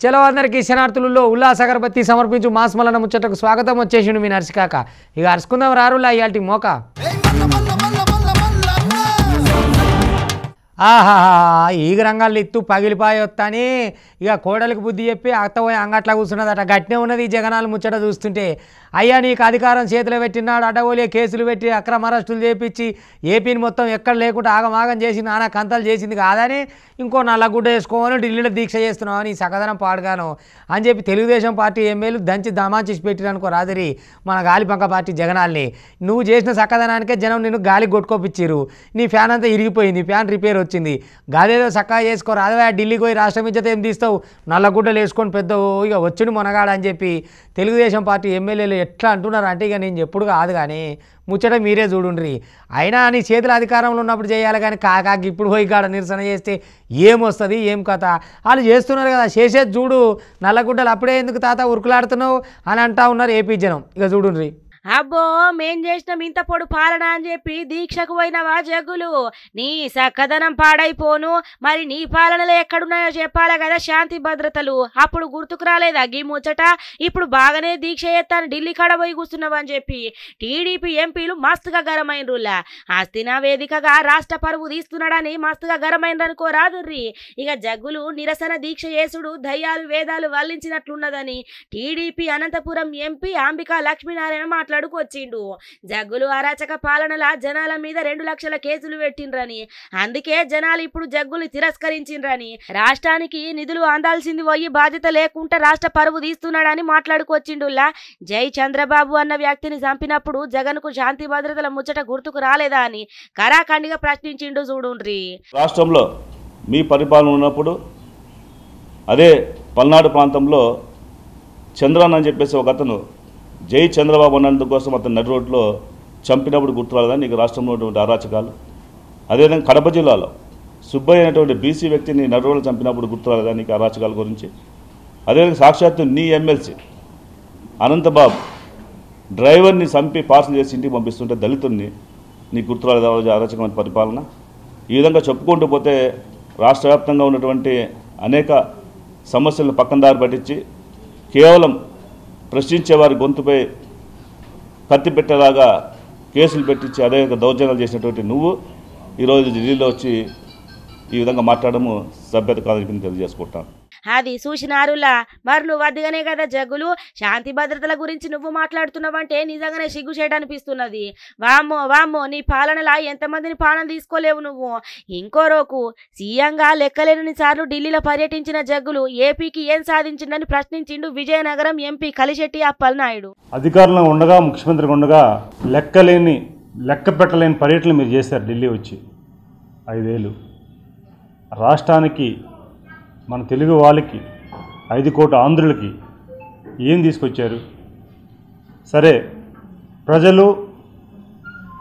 చలో అందరికీ శనార్థులలో ఉల్లాస అగరబత్తి సమర్పించు మాస్మలన ముచ్చటకు స్వాగతం. వచ్చేసిండు మీ నర్సికాక. ఇక అరుచుకుందాం రారులా ఇయాల్టి మోక. ఆహాహా ఈగ రంగాలు ఎత్తు పగిలిపాయి వస్తాని ఇక కోడలికి బుద్ధి చెప్పి అత్తపోయి అంగట్లా కూర్చున్నదట. గట్టినే ఉన్నది ఈ జగనాలు ముచ్చట చూస్తుంటే. అయ్యా నీకు అధికారం చేతిలో పెట్టినాడు, అడ్డగోలే కేసులు పెట్టి అక్రమ అరెస్టులు చేపించి ఏపీని మొత్తం ఎక్కడ లేకుండా ఆగమాగం చేసి నానా కంతలు చేసింది కాదని ఇంకో నల్లగుడ్డ వేసుకోమని ఢిల్లీలో దీక్ష చేస్తున్నావు నీ సకదనం పాడుగాను అని చెప్పి తెలుగుదేశం పార్టీ ఎమ్మెల్యేలు దంచి దమాచేసి పెట్టిరనుకో రాత్రి మన గాలిపంక పార్టీ జగనాల్ని. నువ్వు చేసిన సక్కదనానికే జనం నిన్ను గాలికి కొట్టుకోపిచ్చిరు. నీ ఫ్యాన్ అంతా ఇరిగిపోయింది, ఫ్యాన్ రిపేర్ వచ్చింది. గాలిలో చక్కగా చేసుకో రాదవా, ఢిల్లీకి పోయి రాష్ట్రం ఇజ్జత ఏం తీస్తావు, నల్లగుడ్డలు వేసుకొని పెద్ద ఇక వచ్చిండు మొనగాడ అని చెప్పి తెలుగుదేశం పార్టీ ఎమ్మెల్యేలు ఎట్లా అంటున్నారు అంటే ఇక నేను ఎప్పుడు కాదు కానీ ముచ్చట మీరే చూడుండ్రి. అయినా నీ చేతుల అధికారంలో ఉన్నప్పుడు చేయాలి కానీ కాకాకి ఇప్పుడు పోయి కాడ నిరసన చేస్తే ఏమొస్తుంది ఏం కథ. వాళ్ళు చేస్తున్నారు కదా, చేసేది చూడు. నల్లగుడ్డలు అప్పుడే ఎందుకు తాత ఉరుకులాడుతున్నావు అని అంటా ఉన్నారు ఏపీ జనం. ఇక చూడుండ్రి. అబ్బో మేం చేసినాం ఇంత పొడు పాలన అని చెప్పి దీక్షకు పోయినవా జగ్గులు? నీ సక్కదనం పాడైపోను. మరి నీ పాలనలో ఎక్కడున్నాయో చెప్పాలి కదా శాంతి భద్రతలు. అప్పుడు గుర్తుకు రాలేదా గీ ముచ్చట? ఇప్పుడు బాగానే దీక్ష చేస్తాను ఢిల్లీ కాడ పోయి కూర్చున్నావు అని చెప్పి టీడీపీ ఎంపీలు మస్తుగా గరమైనరులా. హస్తినా వేదికగా రాష్ట్ర పరువు తీస్తున్నాడని మస్తుగా గరమైనరనుకో రాదుర్రి. ఇక జగ్గులు నిరసన దీక్ష చేసుడు దయ్యాలు వేదాలు వల్లించినట్లున్నదని టీడీపీ అనంతపురం ఎంపీ అంబికా లక్ష్మీనారాయణ మాట్లాడుకొచ్చిండు. జగ్గులు అరాచక పాలనల జనాల మీద 2 లక్షల కేసులు పెట్టిండ్రని, అందుకే జనాలు ఇప్పుడు జగ్గులు తిరస్కరించిండ్రని, రాష్ట్రానికి నిధులు అందాల్సింది పోయి బాధ్యత లేకుండా రాష్ట్ర పరువు తీస్తున్నాడని మాట్లాడుకొచ్చిండుల్లా. జై చంద్రబాబు అన్న వ్యక్తిని చంపినప్పుడు జగన్ కు శాంతి భద్రతల ముచ్చట గుర్తుకు రాలేదా అని కరాఖండిగా ప్రశ్నించిండు చూడుండ్రి. రాష్ట్రంలో మీ పరిపాలన ఉన్నప్పుడు అదే పల్నాడు ప్రాంతంలో చంద్రన్ అని చెప్పేసి ఒక అతను జై చంద్రబాబు అన్నందుకోసం అతను నడి రోడ్లో చంపినప్పుడు గుర్తురాలేదని నీకు రాష్ట్రంలో ఉన్నటువంటి అరాచకాలు. అదేవిధంగా కడప జిల్లాలో సుబ్బయ్య అనేటువంటి బీసీ వ్యక్తిని నడి రోడ్లో చంపినప్పుడు గుర్తురాలేదని నీకు అరాచకాల గురించి. అదేవిధంగా సాక్షాత్తు నీ ఎమ్మెల్సీ అనంతబాబు డ్రైవర్ని చంపి పార్సల్ చేసి ఇంటికి పంపిస్తుంటే దళితుడిని నీకు గుర్తురాలేదా అరాచకమైన పరిపాలన. ఈ విధంగా చెప్పుకుంటూ పోతే రాష్ట్ర వ్యాప్తంగా ఉన్నటువంటి అనేక సమస్యలను పక్కన దారి పట్టించి కేవలం ప్రశ్నించే వారి గొంతుపై కత్తి పెట్టేలాగా కేసులు పెట్టించి అదే దౌర్జన్యాలు చేసినటువంటి నువ్వు ఈరోజు ఢిల్లీలో వచ్చి ఈ విధంగా మాట్లాడము సభ్యత కాదని తెలియజేసుకుంటాను. అది చూసినారులా. మరి నువ్వు వద్దుగానే కదా జగ్గులు శాంతి భద్రతల గురించి నువ్వు మాట్లాడుతున్నావంటే నిజంగానే సిగ్గుచేట అనిపిస్తున్నది. వామ్మో వామ్మో నీ పాలనలా ఎంతమందిని పాలన తీసుకోలేవు నువ్వు. ఇంకో రోకు సీఎంగా లెక్కలేని సార్లు ఢిల్లీలో పర్యటించిన జగ్గులు ఏపీకి ఏం సాధించిందని ప్రశ్నించిండు విజయనగరం ఎంపీ కలిశెట్టి అప్పలనాయుడు. అధికారంలో ఉండగా ముఖ్యమంత్రిగా ఉండగా లెక్క పెట్టలేని పర్యటనలు మీరు చేశారు. ఢిల్లీ వచ్చి 5 ఏళ్ళు రాష్ట్రానికి మన తెలుగు వాళ్ళకి 5 కోట్ల ఆంధ్రులకి ఏం తీసుకొచ్చారు? సరే ప్రజలు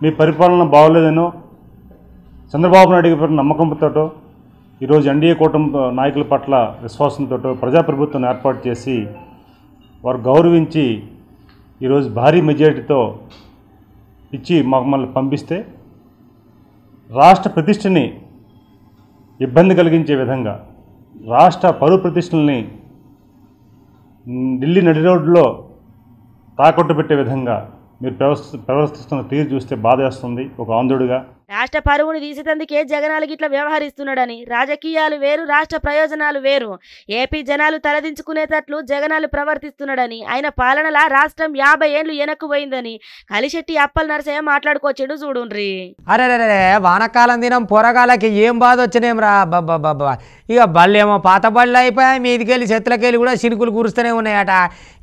మీ పరిపాలన బాగోలేదనో చంద్రబాబు నాయుడు గారి నమ్మకంతోటో ఈరోజు ఎన్డీఏ కూటమి నాయకుల పట్ల విశ్వాసంతో ప్రజాప్రభుత్వం ఏర్పాటు చేసి వారు గౌరవించి ఈరోజు భారీ మెజారిటీతో ఇచ్చి మమ్మల్ని పంపిస్తే రాష్ట్ర ప్రతిష్టని ఇబ్బంది కలిగించే విధంగా రాష్ట్ర పరువు ప్రతిష్టల్ని ఢిల్లీ నడి రోడ్లో తాకట్టు పెట్టే విధంగా మీరు ప్రవర్తిస్తున్న తీరు చూస్తే బాధేస్తుంది ఒక ఆంధ్రుడిగా. రాష్ట్ర పరువుని తీసేందుకే జగనాలు గిట్లా వ్యవహరిస్తున్నాడని, రాజకీయాలు వేరు రాష్ట్ర ప్రయోజనాలు వేరు, ఏపీ జనాలు తలదించుకునేటట్లు జగనాలు ప్రవర్తిస్తున్నాడని, ఆయన పాలనలా రాష్ట్రం 50 ఏళ్లు వెనక్కు పోయిందని కలిశెట్టి అప్పల నరసయ్య మాట్లాడుకొచ్చాడు చూడుండ్రి. అరే వానకాలం దినం పొరగాలకి ఏం బాధ వచ్చినేం రా బాబా. ఇక బళ్ళేమో పాత బళ్ళు అయిపోయాయి, మీదికెళ్ళి చెత్తలకెళ్ళి కూడా చినుకులు కురుస్తూనే ఉన్నాయట.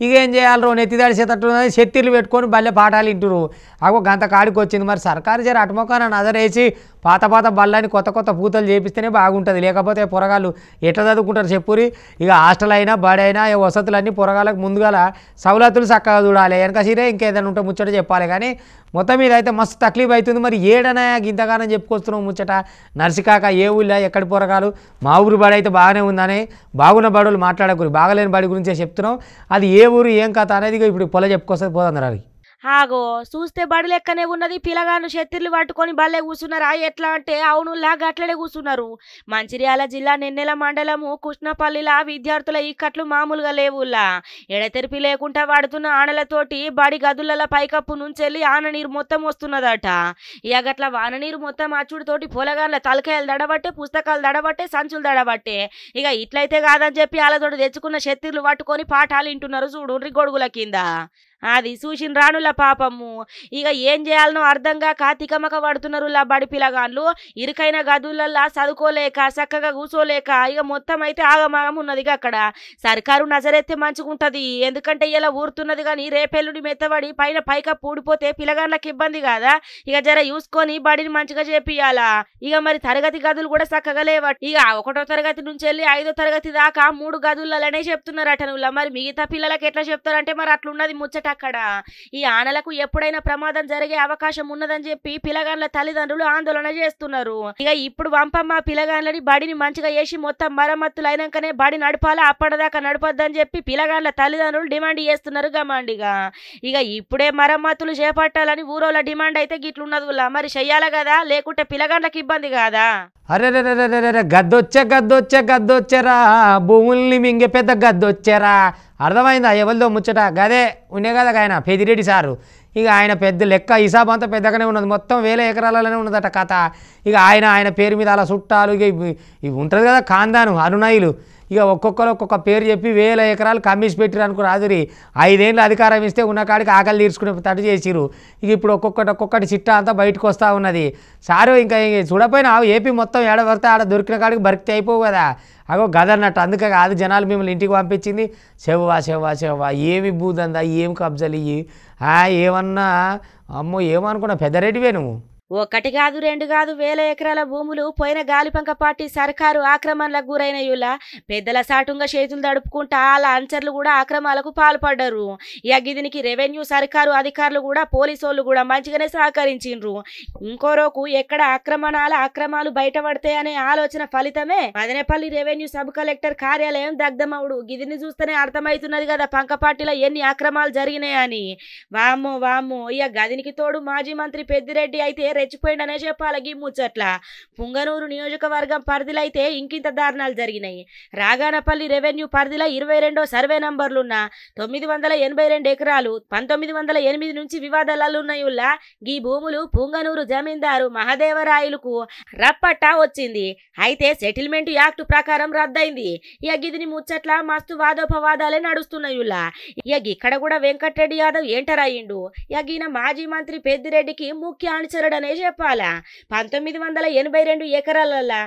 ఇక ఏం చేయాలరో నెత్తిదాడి చేతట్టు చెత్తిర్లు పెట్టుకొని బళ్ళే పాఠాలు వింటురు. అగో గంత కాడికి వచ్చింది. మరి సర్కారు జర అటుమొక్కన నజరేసి పాత బళ్ళని కొత్త పూతలు చేపిస్తేనే బాగుంటుంది. లేకపోతే పొరగాళ్ళు ఎట్లా చదువుకుంటారు చెప్పురి. ఇక హాస్టల్ అయినా బడి అయినా వసతులన్నీ పొరగాళ్ళకు ముందుగా సౌలతులు చక్కగా చూడాలి. వెనక సీరే ఇంకేదైనా ఉంటే ముచ్చట చెప్పాలి. కానీ మొత్తం మీద అయితే మస్తు తక్లీఫ్ అవుతుంది. మరి ఏడనా ఇంతగానో చెప్పుకొస్తున్నాం ముచ్చట. నర్సికాక ఏ ఊళ్ళో ఎక్కడి పొరగాలు మా ఊరు బడి అయితే బాగానే ఉందని, బాగున్న బడులు మాట్లాడకూరి, బాగలేని బడి గురించే చెప్తున్నాం. అది ఏ ఊరు ఏం కథ అనేది ఇప్పుడు పొల చెప్పుకొస్తే పోతున్నారు. ఆగో చూస్తే బడి లెక్కనే ఉన్నది. పిల్లగాను షెత్తిర్లు పట్టుకొని బల్లే కూర్చున్నారా? ఎట్లా అంటే అవునులా గట్లనే కూర్చున్నారు. మంచిర్యాల జిల్లా నెన్నెల మండలము కృష్ణపల్లిలా విద్యార్థుల ఇక్కట్లు మామూలుగా లేవులా. ఎడతెరిపి లేకుండా పడుతున్న ఆనలతోటి బడి గదుల పైకప్పు నుంచెల్లి ఆన నీరు మొత్తం వస్తున్నదట. ఇక గట్ల వాన నీరు మొత్తం అచ్చుడితోటి పొలగాన్ల తలకాయలు దడబట్టే, పుస్తకాలు దడబట్టే, సంచులు దడబట్టే. ఇక ఇట్లయితే కాదని చెప్పి వాళ్ళతోటి తెచ్చుకున్న షెత్తిర్లు పట్టుకొని పాఠాలు వింటున్నారు చూడు గొడుగుల కింద. అది చూసిన రానుల పాపము. ఇక ఏం చేయాలనో అర్థం కాక తికమక పడుతున్నారు బడి పిల్లగాళ్ళు. ఇరుకైన గదులల్లా చదువుకోలేక చక్కగా కూర్చోలేక ఇక మొత్తం అయితే ఆగమాగం ఉన్నది. అక్కడ సర్కారు నజరెత్తే మంచుకుంటది. ఎందుకంటే ఇలా ఊరుతున్నది కానీ రేపెల్లుడి మెత్తబడి పైన పైకప్పు ఊడిపోతే పిల్లగాళ్ళకి ఇబ్బంది కాదా? ఇక జర చూసుకొని బడిని మంచిగా చేపియాలా. ఇక మరి తరగతి గదులు కూడా చక్కగా లేవట. ఇక 1వ తరగతి నుంచి వెళ్ళి 5వ తరగతి దాకా 3 గదులనే చెప్తున్నారట. మరి మిగతా పిల్లలకి ఎట్లా చెప్తారంటే మరి అట్లున్నది ముచ్చట అక్కడ. ఈ ఆనలకు ఎప్పుడైనా ప్రమాదం జరిగే అవకాశం ఉన్నదని చెప్పి పిల్లగాన్ల తల్లిదండ్రులు ఆందోళన చేస్తున్నారు. ఇక ఇప్పుడు వంపమ్మ పిల్లగాన్లని బడిని మంచిగా చేసి మొత్తం మరమ్మతులు అయినాకనే బడి నడపాలా, అప్పటిదాకా నడపొద్దని చెప్పి పిల్లగాన్ల తల్లిదండ్రులు డిమాండ్ చేస్తున్నారు గమాండిగా. ఇక ఇప్పుడే మరమ్మతులు చేపట్టాలని ఊరోళ్ళ డిమాండ్ అయితే గిట్లున్నది. మరి చెయ్యాలి కదా, లేకుంటే పిల్లగాన్లకు ఇబ్బంది కాదా? అరే గద్దొచ్చారా భూముల్ని మింగే పెద్ద గద్దొచ్చారా. అర్థమైందా ఎవరిదో ముచ్చట? గదే ఉండే కదా ఆయన పెదిరెడ్డి సారు. ఇక ఆయన పెద్ద లెక్క హిసాబ్ అంతా పెద్దగానే ఉన్నది. మొత్తం 1000 ఎకరాలలోనే ఉన్నదట కథ. ఇక ఆయన పేరు మీద అలా చుట్టాలు ఇక ఇవి ఉంటుంది కదా ఖాందాను అనునాయులు. ఇక ఒక్కొక్కరు ఒక్కొక్క పేరు చెప్పి 1000 ఎకరాలు కమ్మిసి పెట్టిరు అనుకో రాదురి. 5 ఏళ్ళు అధికారం ఇస్తే ఉన్న కాడికి ఆకలి తీర్చుకునే తట్టు చేసిరు. ఇక ఇప్పుడు ఒక్కొక్కటి చిట్టా అంతా బయటకు వస్తూ ఉన్నది. సారు ఇంకా చూడపోయినా ఏపీ మొత్తం ఏడ పడితే ఆడ దొరికిన కాడికి బరికితే అయిపోవు కదా. అగో గదన్నట్టు. అందుకే కాదు జనాలు మిమ్మల్ని ఇంటికి పంపించింది. చెవ్వా ఏమి బూదందా, ఏం కబ్జాలు ఇవి ఏమన్నా. అమ్మో ఏమనుకున్నా పెద్దరెడ్డివే నువ్వు. 1 కాదు 2 కాదు 1000 ఎకరాల భూములు పోయిన గాలిపంక పార్టీ సర్కారు ఆక్రమణలకు గురైనయులా. పెద్దల సాటుంగా చేతులు దడుపుకుంటా వాళ్ళ అనుచరులు కూడా ఆక్రమణలకు పాల్పడ్డారు. ఇక దీనికి రెవెన్యూ సర్కారు అధికారులు కూడా పోలీసోళ్ళు కూడా మంచిగానే సహకరించిండ్రు. ఇంకోరోకు ఎక్కడ అక్రమాలు బయటపడతాయనే ఆలోచన ఫలితమే మదనపల్లి రెవెన్యూ సబ్ కలెక్టర్ కార్యాలయం దగ్ధమవుడు. గిదిని చూస్తేనే అర్థమవుతున్నది కదా పంక పార్టీలో ఎన్ని అక్రమాలు జరిగినాయని. వామ్మో ఇక గదినికి తోడు మాజీ మంత్రి పెద్దిరెడ్డి అయితే రెచ్చిపోయిండనే చెప్పాలి. ఈ ముచ్చట్ల పుంగనూరు నియోజకవర్గం పరిధిలో అయితే ఇంకింత దారుణాలు జరిగినాయి. రాగానపల్లి రెవెన్యూ పరిధిలో 22వ సర్వే నంబర్లున్న 982 ఎకరాలు 1908 నుంచి వివాదాలున్నాయుల్లా. ఈ భూములు పుంగనూరు జమీందారు మహదేవరాయలకు రప్పట్టా వచ్చింది. అయితే సెటిల్మెంట్ యాక్ట్ ప్రకారం రద్దయింది. ఇక గిదిని ముచ్చట్ల మస్తు వాదోపవాదాలే నడుస్తున్నాయుల్లా. ఇక ఇక్కడ కూడా వెంకటరెడ్డి యాదవ్ ఎంటర్ అయ్యిండు. ఇక ఈయన మాజీ మంత్రి పెద్దిరెడ్డికి ముఖ్య అనుచరుడనే చెప్పాలా. 1982 ఎకరాలల్లా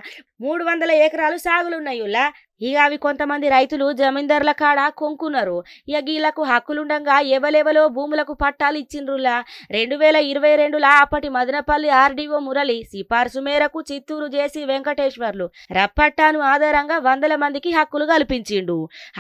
300 ఎకరాలు సాగులున్నాయుల్లా. ఇక అవి కొంతమంది రైతులు జమీందారుల కాడ కొంకున్నారు. ఇక వీళ్లకు హక్కులుండగా ఎవలెవలో భూములకు పట్టాలు ఇచ్చిండ్రులా. 2022లా అప్పటి మదనపల్లి ఆర్డీఓ మురళి సిఫార్సు మేరకు చిత్తూరు జేసీ వెంకటేశ్వర్లు రప్పట్టాను ఆధారంగా 100 మందికి హక్కులు కల్పించిండు.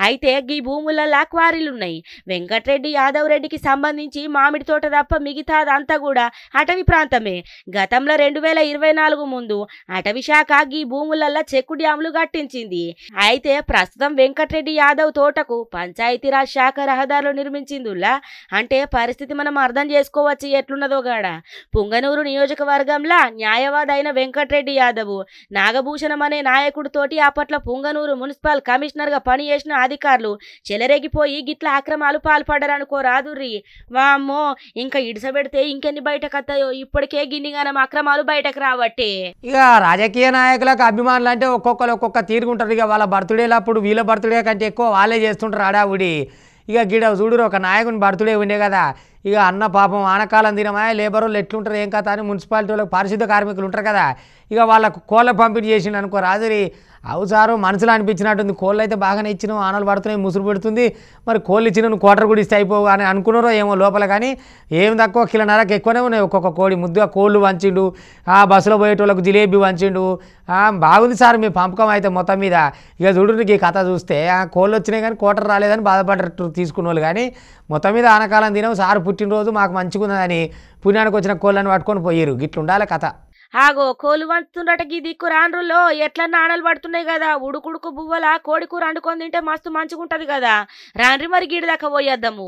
అయితే ఈ భూములల్లా క్వారీలున్నాయి. వెంకటరెడ్డి యాదవ్ రెడ్డికి సంబంధించి మామిడి తోట తప్ప మిగతాదంతా కూడా అటవీ ప్రాంతమే. గతంలో 2024 ముందు అటవీ శాఖ ఈ భూములల్లా చెక్కు డ్యాములు కట్టించింది. అయితే ప్రస్తుతం వెంకటరెడ్డి యాదవ్ తోటకు పంచాయతీరాజ్ శాఖ రహదారులు నిర్మించిందిలా. అంటే పరిస్థితి మనం అర్థం చేసుకోవచ్చు ఎట్లున్నదో గాడ. పుంగనూరు నియోజకవర్గంలో న్యాయవాది అయిన వెంకటరెడ్డి యాదవ్ నాగభూషణం అనే నాయకుడితోటి అప్పట్లో పుంగనూరు మున్సిపల్ కమిషనర్గా పనిచేసిన అధికారులు చెలరేగిపోయి గిట్ల అక్రమాలు పాల్పడ్డారనుకోరాదుర్రి. వామ్మో ఇంకా ఇడిసబెడితే ఇంకెన్ని బయటకు వస్తాయో. ఇప్పటికే గిన్నిగానం అక్రమాలు బయటకు రావట్టే. ఇక రాజకీయ నాయకులకు అభిమానులు అంటే ఒక్కొక్క తీరుగుంటారు. ఇక వాళ్ళ బర్త్డేలప్పుడు వీళ్ళ బర్త్డే కంటే ఎక్కువ వాళ్ళే చేస్తుంటారు ఆడావుడి. ఇక గిడ చూడురు ఒక నాయకుని బర్త్డే ఉండే కదా. ఇక అన్న పాపం ఆనకాలం దినమా లేబర్ వాళ్ళు ఎట్లుంటారు ఏం కథ అని మున్సిపాలిటీ వాళ్ళకి పారిశుద్ధ కార్మికులు ఉంటారు కదా. ఇక వాళ్ళకు కోళ్ళ పంపిణీ చేసిండు అనుకో రాదురి. అవు సారు మనసులో అనిపించినట్టుంది. కోళ్ళు అయితే బాగానే ఇచ్చినావు, ఆనలు పడుతున్నాయి, ముసురు పెడుతుంది. మరి కోళ్ళు ఇచ్చిన నువ్వు కోటర్ కూడా ఇస్తే అయిపోవు అని అనుకున్నారో ఏమో లోపల. కానీ ఏం తక్కువ కిలోన్నరకు ఎక్కువనే ఉన్నాయి ఒక్కొక్క కోడి. ముద్దుగా కోళ్ళు వంచిండు, ఆ బస్సులో పోయేటోళ్ళకు జిలేబీ వంచిండు. బాగుంది సార్ మీ పంపకం అయితే మొత్తం మీద. ఇక చూడు నీకు ఈ కథ చూస్తే కోళ్ళు వచ్చినాయి కానీ కోటర్ రాలేదని బాధపడ్డట్టు తీసుకున్న వాళ్ళు. కానీ మొత్తం మీద ఆనకాలం దినం సారు పుట్టినరోజు మాకు మంచిగా ఉన్నదని పుణ్యానికి వచ్చిన కోళ్ళని పట్టుకొని పోయారు. గిట్లుండాలి కథ. ఆగో కోలు వంచుతుండట గీ దిక్కు రాండ్రుల్లో ఎట్లా నాణాలు పడుతున్నాయి కదా ఉడుకుడుకు బువ్వల కోడి కూర వండుకొని తింటే మస్తు మంచిగుంటది కదా రాండ్రి మరి గిడి దాకా పోయేద్దాము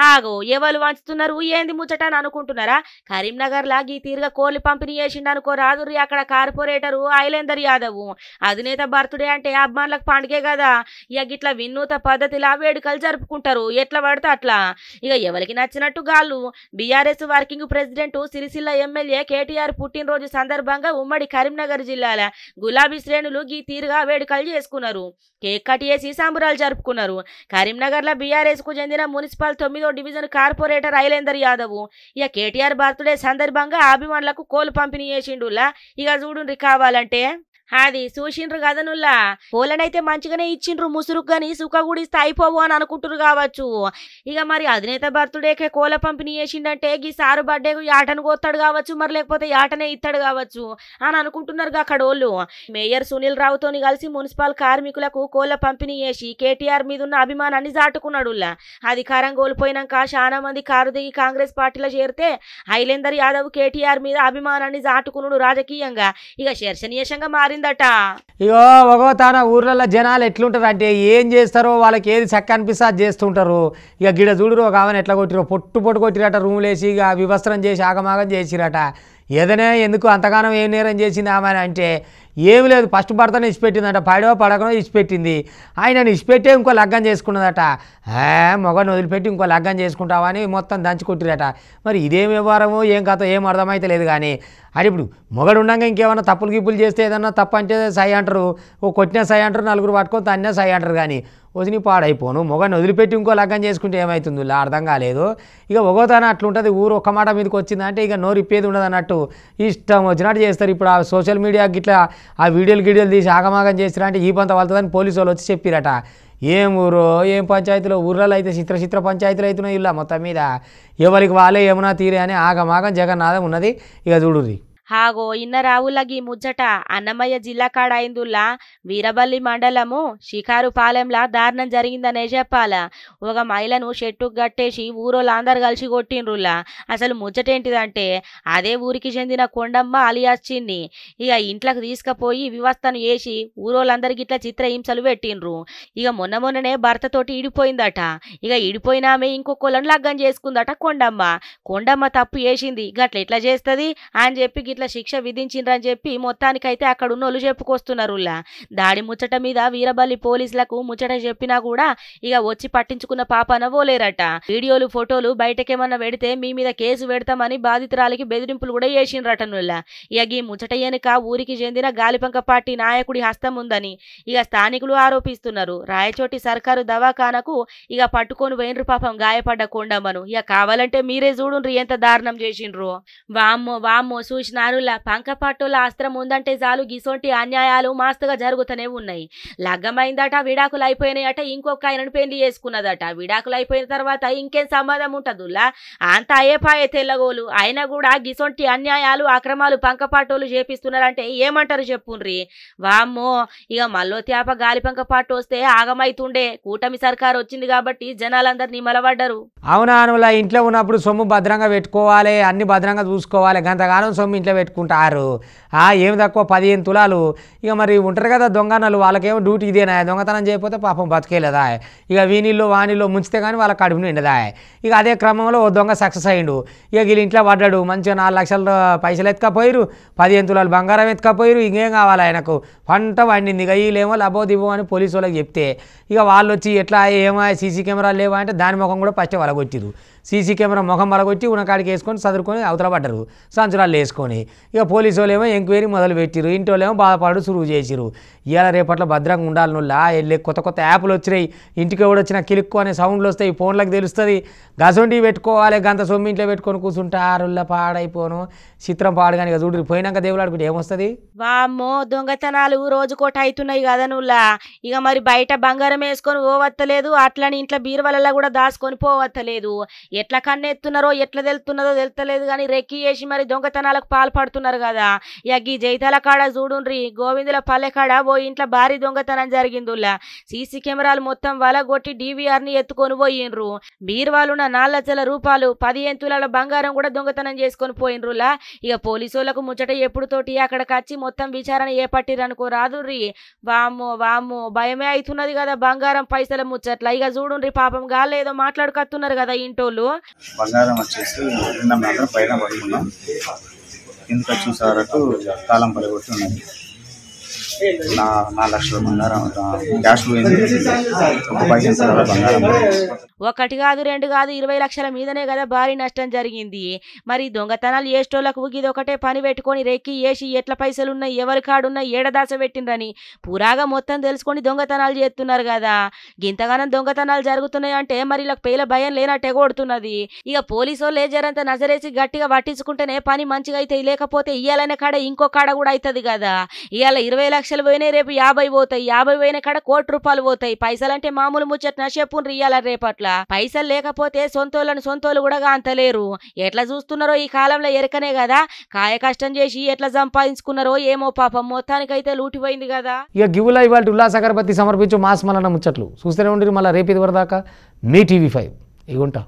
ఆగో ఎవరు వంచుతున్నారు ఏంది ముచ్చట అని అనుకుంటున్నారా కరీంనగర్ లా గీ తీరుగా కోళ్ళు పంపిణీ చేసిండు అనుకో రాదురి అక్కడ కార్పొరేటరు ఐలేందర్ యాదవ్ అధినేత బర్త్డే అంటే అభిమానులకు పండుగే కదా ఇక గిట్లా వినూత పద్ధతిలా వేడుకలు జరుపుకుంటారు ఎట్లా పడితే అట్లా ఇక ఎవరికి నచ్చినట్టు గాళ్ళు BRS working president Sircilla MLA KTR పుట్టినరోజు సందర్భంగా ఉమ్మడి కరీంనగర్ జిల్లాల గులాబీ శ్రేణులు గీ తీరుగా వేడుకలు చేసుకున్నారు కేక్ కట్ చేసి సంబరాలు జరుపుకున్నారు కరీంనగర్ లో బీఆర్ఎస్ కు చెందిన మున్సిపల్ 9వ డివిజన్ కార్పొరేటర్ ఐలేందర్ యాదవ్ ఇక కేటీఆర్ బర్త్డే సందర్భంగా అభిమానులకు కోలు పంపిణీ చేసిండులా ఇక చూడుండ్రి కావాలంటే అది చూసిండ్రు కదనుల్లా కోళ్ళనైతే మంచిగానే ఇచ్చిండ్రు ముసురుకు గాని సుఖ కూడా ఇస్తే అయిపోవు అని అనుకుంటురు కావచ్చు ఇక మరి అధినేత బర్త్డేకే కోళ్ళ పంపిణీ చేసిండంటే గీ సారు బర్త్డేకు యాటను కోస్తాడు కావచ్చు మరి లేకపోతే యాటనే ఇస్తాడు కావచ్చు అని అనుకుంటున్నారు అక్కడ వాళ్ళు మేయర్ సునీల్ రావుతోని కలిసి మున్సిపల్ కార్మికులకు కోళ్ళ పంపిణీ చేసి కేటీఆర్ మీద ఉన్న అభిమానాన్ని చాటుకున్నాడుల్లా అధికారం కోల్పోయినాక చాలా మంది కారు దిగి కాంగ్రెస్ పార్టీలో చేరితే ఐలేందర్ యాదవ్ కేటీఆర్ మీద అభిమానాన్ని చాటుకున్నాడు రాజకీయంగా ఇక చర్చనీయాంగా మారింది ఇగో ఒకో తన ఊర్లలో జనాలు ఎట్లుంటారు అంటే ఏం చేస్తారో వాళ్ళకి ఏది చక్క అనిపిస్తే అది చేస్తుంటారు ఇక గిడ చూడరు ఒక ఆమెను ఎట్లా కొట్టిరో పొట్టు కొట్టిరట రూమ్లు వేసి ఇక వివస్త్రం చేసి ఆగమాగం చేసిరట ఏదైనా ఎందుకు అంతగానం ఏం నేరం చేసింది ఆమె అంటే ఏమి లేదు ఫస్ట్ భర్తను ఇచ్చిపెట్టిందట పడో పడకనో ఇచ్చిపెట్టింది ఆయనను ఇచ్చిపెట్టే ఇంకో లగ్గం చేసుకున్నదట మొగను వదిలిపెట్టి ఇంకో లగ్గం చేసుకుంటావా అని మొత్తం దంచుకొట్టిరట మరి ఇదేం వ్యవహారమో ఏం కథ ఏం అర్థమైతే లేదు కానీ అది ఇప్పుడు మొగడు ఉండగా ఇంకేమన్నా తప్పులు గిప్పులు చేస్తే ఏదన్నా తప్పు అంటే సై అంటారు ఓ కొట్టినా సై అంటారు నలుగురు పట్టుకొని తన్నే సై అంటారు కానీ వదిలి పాడైపోను మొగను వదిలిపెట్టి ఇంకో లగ్గం చేసుకుంటే ఏమవుతుంది ఇలా అర్థం కాలేదు ఇక ఒకతన అట్లుంటుంది ఊరు ఒక్క మాట మీదకి వచ్చిందంటే ఇక నోరు ఇప్పేది ఉండదు అన్నట్టు ఇష్టం వచ్చినట్టు చేస్తారు ఇప్పుడు ఆ సోషల్ మీడియా గిట్లా ఆ వీడియోలు తీసి ఆగమాగం చేస్తారంటే ఈ పంత వెళ్తుందని పోలీసు వాళ్ళు వచ్చి చెప్పిరట ఏం ఊరో ఏం పంచాయతీలో ఊర్లలో అయితే చిత్ర పంచాయతీలు అవుతున్నాయి ఇలా మొత్తం మీద ఎవరికి వాళ్ళే ఏమన్నా తీరే అని ఆగమాగం జగన్నాథం ఉన్నది ఇక చూడుర్రి హాగో ఇన్న రావులగి ముచ్చట అన్నమయ్య జిల్లా కాడ అయిందుల్లా వీరబల్లి మండలము షికారుపాలెంలా దారుణం జరిగిందనే చెప్పాల ఒక మహిళను షెట్టుకు గట్టేసి ఊరోళ్ళందరూ కలిసి కొట్టిండ్రులా అసలు ముచ్చటేంటిదంటే అదే ఊరికి చెందిన కొండమ్మ అలియాస్ చిన్ని ఇక ఇంట్లోకి తీసుకుపోయి వ్యవస్థను వేసి ఊరోళ్ళందరికి ఇట్లా చిత్రహింసలు పెట్టిండ్రు ఇక మొన్ననే భర్తతోటి ఇడిపోయిందట ఇక ఇడిపోయినామే ఇంకొకళ్ళని లగ్గం చేసుకుందట కొండమ్మ తప్పు చేసింది గట్ల ఎట్లా చేస్తుంది అని చెప్పి ఇట్లా శిక్ష విధించిండ్రని చెప్పి మొత్తానికైతే అక్కడ ఉన్నోళ్ళు చెప్పుకొస్తున్నారు దాడి ముచ్చట మీద వీరబల్లి పోలీసులకు ముచ్చట చెప్పినా కూడా ఇక వచ్చి పట్టించుకున్న పాపన పోలేరట వీడియోలు ఫోటోలు బయటకేమన్నా పెడితే మీ మీద కేసు పెడతామని బాధితురాలికి బెదిరింపులు కూడా చేసిండ్రట ఇక ఈ ముచ్చట వెనుక ఊరికి చెందిన గాలిపంక పార్టీ నాయకుడి హస్తం ఉందని ఇక స్థానికులు ఆరోపిస్తున్నారు రాయచోటి సర్కారు దవాఖానకు ఇక పట్టుకొని పోయినరు పాపం గాయపడ్డ కొండమ్మను ఇక కావాలంటే మీరే చూడుండ్రి ఎంత దారుణం చేసిండ్రు వామ్మో చూసిన పంకపట్టుల అస్త్రం ఉందంటే చాలు గిసొంటి అన్యాయాలు మాస్తుగా జరుగుతూనే ఉన్నాయి లగ్గమైందట విడాకులు అయిపోయినాయట ఇంకొక ఆయనను పెళ్లి చేసుకున్నదట విడాకులు అయిపోయిన తర్వాత ఇంకేం సంబంధం ఉంటదుల్లా అంత అయ్యేపాయే తెల్లగోలు అయినా కూడా గిసొంటి అన్యాయాలు అక్రమాలు పంకపాటోలు చేపిస్తున్నారంటే ఏమంటారు చెప్పుండ్రి వామ్మో ఇక మల్లో త్యాప గాలి పంకపాటు వస్తే ఆగమైతుండే కూటమి సర్కారు వచ్చింది కాబట్టి జనాలందరూ నిమలబడ్డరు అవునా అనులా ఇంట్లో ఉన్నప్పుడు సొమ్ము భద్రంగా పెట్టుకోవాలి అన్ని భద్రంగా చూసుకోవాలి గంతగానం సొమ్ము ఇంట్లో పెట్టుకుంటారు ఏమి తక్కువ 15 తులాలు ఇక మరి ఉంటారు కదా దొంగనలు వాళ్ళకేమో డ్యూటీ ఇదేనా దొంగతనం చేయకపోతే పాపం బతికేలేదా ఇక వీనిల్లో వానిలో ముంచితే కానీ వాళ్ళ కడుపు నిండదా ఇక అదే క్రమంలో ఓ దొంగ సక్సెస్ అయ్యిండు ఇక వీళ్ళు ఇంట్లో పడ్డాడు మంచిగా 4 లక్షల పైసలు ఎత్తుకపోయారు 15 తులాలు బంగారం ఎత్తుకపోయారు ఇంకేం కావాలి ఆయనకు పంట వండింది ఇక వీళ్ళేమో లబో దిబో అని పోలీసు వాళ్ళకి చెప్తే ఇక వాళ్ళు వచ్చి ఎట్లా ఏమో సీసీ కెమెరాలు లేవా అంటే దాని ముఖం కూడా ఫస్ట్ వలగొట్టిరు సీసీ కెమెరా ముఖం వలగొట్టి ఉన్నకాడికి వేసుకొని చదువుకొని అవతల పడ్డరు సంచురాలు వేసుకొని ఇక పోలీసు వాళ్ళు ఏమో ఎంక్వైరీ మొదలు పెట్టిరు ఇంటి వాళ్ళు ఏమో బాధపడు సురువు చేసిరు ఇవాళ రేపట్లో భద్రంగా ఉండాలి నుల్లా వెళ్ళి కొత్త యాప్లు వచ్చినాయి ఇంటికి ఎవడు వచ్చినా కిలుక్కు అనే సౌండ్లు వస్తాయి ఫోన్లకు తెలుస్తుంది గసొంటి పెట్టుకోవాలి గంత సొమ్ము ఇంట్లో పెట్టుకొని కూర్చుంటారుల్లా పాడైపోను చిత్రం పాడు కానీ ఇక చూడు పోయినాక దేవుడు ఆడుకుంటే ఏమొస్తుంది వామ్మో దొంగతనాలు రోజుకోట అవుతున్నాయి కదా నుల్లా ఇక మరి బయట బంగారం వేసుకొని పోవత్తలేదు అట్లని ఇంట్లో బీరువాలలో కూడా దాచుకొని పోవత్తలేదు ఎట్లా కన్నెత్తున్నారో ఎట్లా తెలుతున్నదో తెలుస్తలేదు కానీ రెక్కి చేసి మరి దొంగతనాలకు పాల్పడు తిప్పలు పడుతున్నారు కదా. ఇక ఈ జైతాల కాడ చూడుండ్రి, గోవిందుల పల్లె కాడ ఓ ఇంట్లో భారీ దొంగతనం జరిగిందుల్లా. సీసీ కెమెరాలు మొత్తం వలగొట్టి DVR ని ఎత్తుకొని పోయిండ్రు. బీరువాలున్న 4 లక్షల రూపాయలు 15 తులాల బంగారం కూడా దొంగతనం చేసుకొని పోయిండ్రులా. ఇక పోలీసులకు ముచ్చట ఎప్పుడుతోటి అక్కడికి వచ్చి మొత్తం విచారణ ఏపట్టిరనుకో రాదుర్రి. వామ్మో భయమే అవుతున్నది కదా బంగారం పైసల ముచ్చట్ల. ఇక చూడుండ్రి పాపం గాళ్ళు ఏదో మాట్లాడుకొస్తున్నారు కదా ఇంటోళ్ళు. బంగారం వచ్చేసి నిన్న మాత్రం పైన పడుకున్నాం, కిందకి చూసేవరకు తాళం పడగొట్టి ఉన్నది. 4 లక్షల బంగారం క్యాష్ పోయింది, 15 తులాల బంగారం. ఒకటి కాదు 2 కాదు 20 లక్షల మీదనే కదా భారీ నష్టం జరిగింది. మరి దొంగతనాలు చేసేటోళ్లకు ఇది ఒకటే పని పెట్టుకొని రెక్కి వేసి ఎట్ల పైసలున్నాయి, ఎవరి కాడున్నాయి, ఏడదాస పెట్టిండ్రని పూరాగా మొత్తం తెలుసుకొని దొంగతనాలు చేస్తున్నారు కదా. గింతగానం దొంగతనాలు జరుగుతున్నాయి అంటే మరి ఇలా పేల భయం లేనట్టే కొడుతున్నది. ఇక పోలీసు వాళ్ళు జరంతా నజరేసి గట్టిగా పట్టించుకుంటేనే పని మంచిగా అయితే, లేకపోతే ఇయ్యాలనే కాడ ఇంకో కాడ కూడా అవుతుంది కదా. ఇవాళ 20 లక్షలు పోయినాయి, రేపు 50 పోతాయి, 50 పోయిన కాడ ₹1 కోటి పోతాయి. పైసలంటే మామూలు ముచ్చట్న చెప్పుండ్రి ఇయ్యాల రేపట్ల. పైసలు లేకపోతే సొంతోళ్ళు కూడా అంతలేరు. ఎట్లా చూస్తున్నారో ఈ కాలంలో ఎరకనే కదా. కాయ కష్టం చేసి ఎట్లా సంపాదించుకున్నారో ఏమో పాపం, మొత్తానికైతే లూటిపోయింది కదా. ఇక గివులా ఇవాళ ఉల్లాస్ అగరబత్తి సమర్పించు మాస్ మలన ముచ్చట్లు చూస్తూనే ఉండి మళ్ళీ రేపు ఇది వరదాకా మీ TV5 ఇగుంటా.